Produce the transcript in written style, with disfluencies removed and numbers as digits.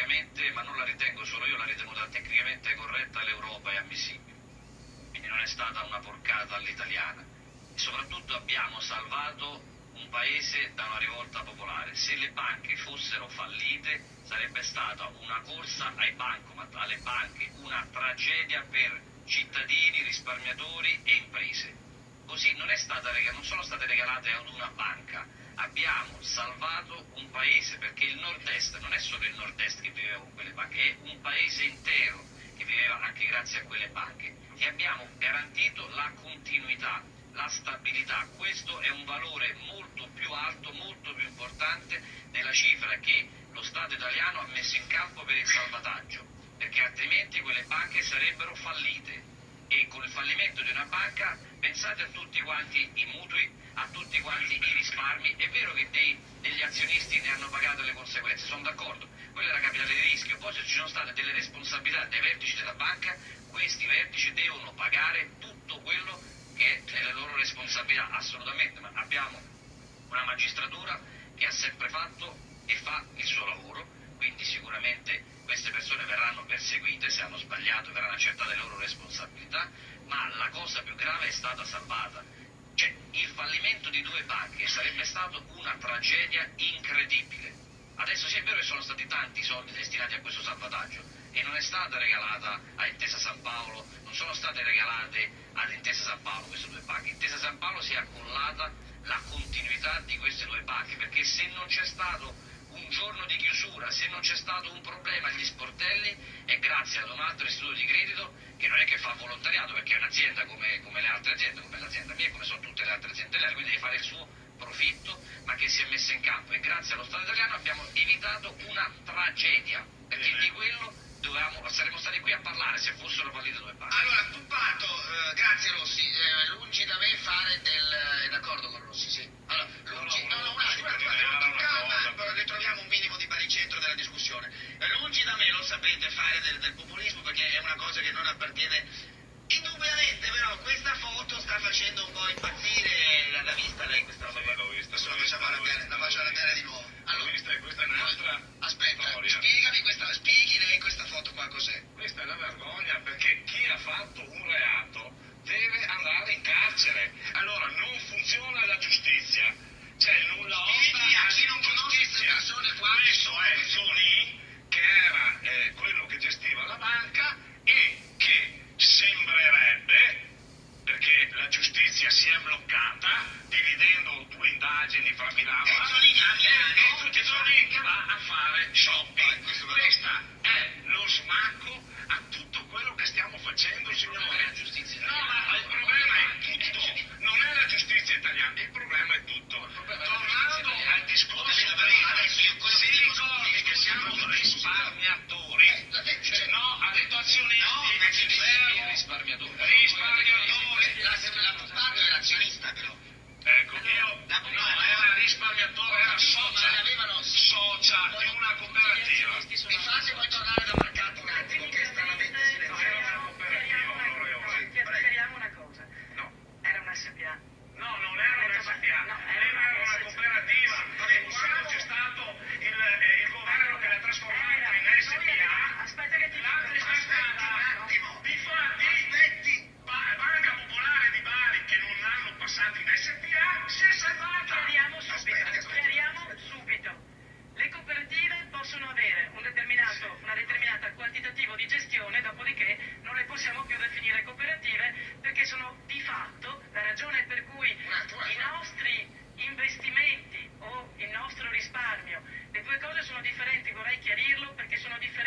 tecnicamente, ma non la ritengo solo io, l'ha ritenuta tecnicamente corretta l'Europa e ammissibile. Quindi non è stata una porcata all'italiana. E soprattutto abbiamo salvato un paese da una rivolta popolare. Se le banche fossero fallite sarebbe stata una corsa ai bancomat, alle banche, una tragedia per cittadini, risparmiatori e imprese. Così non sono state regalate ad una banca, abbiamo salvato un paese, perché il nord-est non è solo il nord-est che viveva con quelle banche, è un paese intero che viveva anche grazie a quelle banche, e abbiamo garantito la continuità, la stabilità. Questo è un valore molto più alto, molto più importante della cifra che lo Stato italiano ha messo in campo per il salvataggio, perché altrimenti quelle banche sarebbero fallite, e con il fallimento di una banca pensate a tutti quanti i mutui, a tutti quanti i risparmi. È vero che degli azionisti ne hanno pagato le conseguenze, sono d'accordo, quella è la capitale di rischio, poi se ci sono state delle responsabilità dei vertici della banca, questi vertici devono pagare tutto quello che è la loro responsabilità, assolutamente, ma abbiamo una magistratura che ha sempre fatto e fa il suo lavoro, quindi sicuramente queste persone verranno perseguite, se hanno sbagliato verranno accertate le loro responsabilità, ma la cosa più grave è stata salvata. Cioè, il fallimento di 2 banche sarebbe stato una tragedia incredibile. Adesso sì è vero che sono stati tanti i soldi destinati a questo salvataggio e non è stata regalata a Intesa San Paolo, non sono state regalate ad Intesa San Paolo queste 2 banche. Intesa San Paolo si è accollata la continuità di queste 2 banche, perché se non c'è stato un giorno di chiusura, se non c'è stato un problema agli sportelli, è grazie ad un altro istituto di credito che non è che fa volontariato, perché è un'azienda come le altre aziende, come l'azienda mia, come sono tutte le altre aziende, quindi deve fare il suo profitto, ma che si è messa in campo, e grazie allo Stato italiano abbiamo evitato una tragedia, perché di quello saremmo stati qui a parlare se fossero fallite 2 banche. Allora, Puppato, grazie Rossi, lungi da me fare è d'accordo con Rossi, sì. Allora, un attimo, ritroviamo un minimo di baricentro della discussione. Lungi da me, lo sapete, fare del populismo, perché è una cosa che non appartiene. Indubbiamente, però, questa foto sta facendo un po' impazzire, l'ha vista lei questa roba? Sì, l'ho vista. La faccio arrabbiare di nuovo. Allora, questa è un'altra aspetta, storia. spieghi lei questa foto qua cos'è? Questa è una vergogna, perché chi ha fatto un reato deve andare in carcere. Allora, non funziona la giustizia. C'è il nulla osta a chi non conosce queste persone qua. Questo è Zonin, che era quello che gestiva la banca e che sembrerebbe, perché la giustizia si è bloccata dividendo 2 indagini fra Milano e Zonin che va a fare shopping. Questa è lo smacco a tutto quello che stiamo facendo, signore. No, ma il problema è tutto, non è la giustizia italiana, il problema è tutto. Tornando al discorso, si ricordi che siamo risparmiatori, no, ha detto azionisti, Risparmiatori. La Puppato era azionista però. Ecco, era risparmiatore, era socia di una cooperativa. Mi fate poi tornare da Marcato un attimo, che è stranamente silenzioso. Era una cooperativa, onorevole. Chiariamo una cosa. No. Era una SPA. No, non era una SPA, era una cooperativa, e quando c'è stato il governo che l'ha trasformata in SPA, Aspetta che ti l'ha trasformata. Difatti, Banca Popolare di Bari, che non l'hanno passata in SPA, si è salvata. Chiariamo subito. Le cooperative possono avere una determinata quantitativo di gestione, dopodiché non le possiamo più definire cooperative, perché sono di fatto la ragione per cui i nostri investimenti o il nostro risparmio, le 2 cose sono differenti, vorrei chiarirlo perché sono differenti.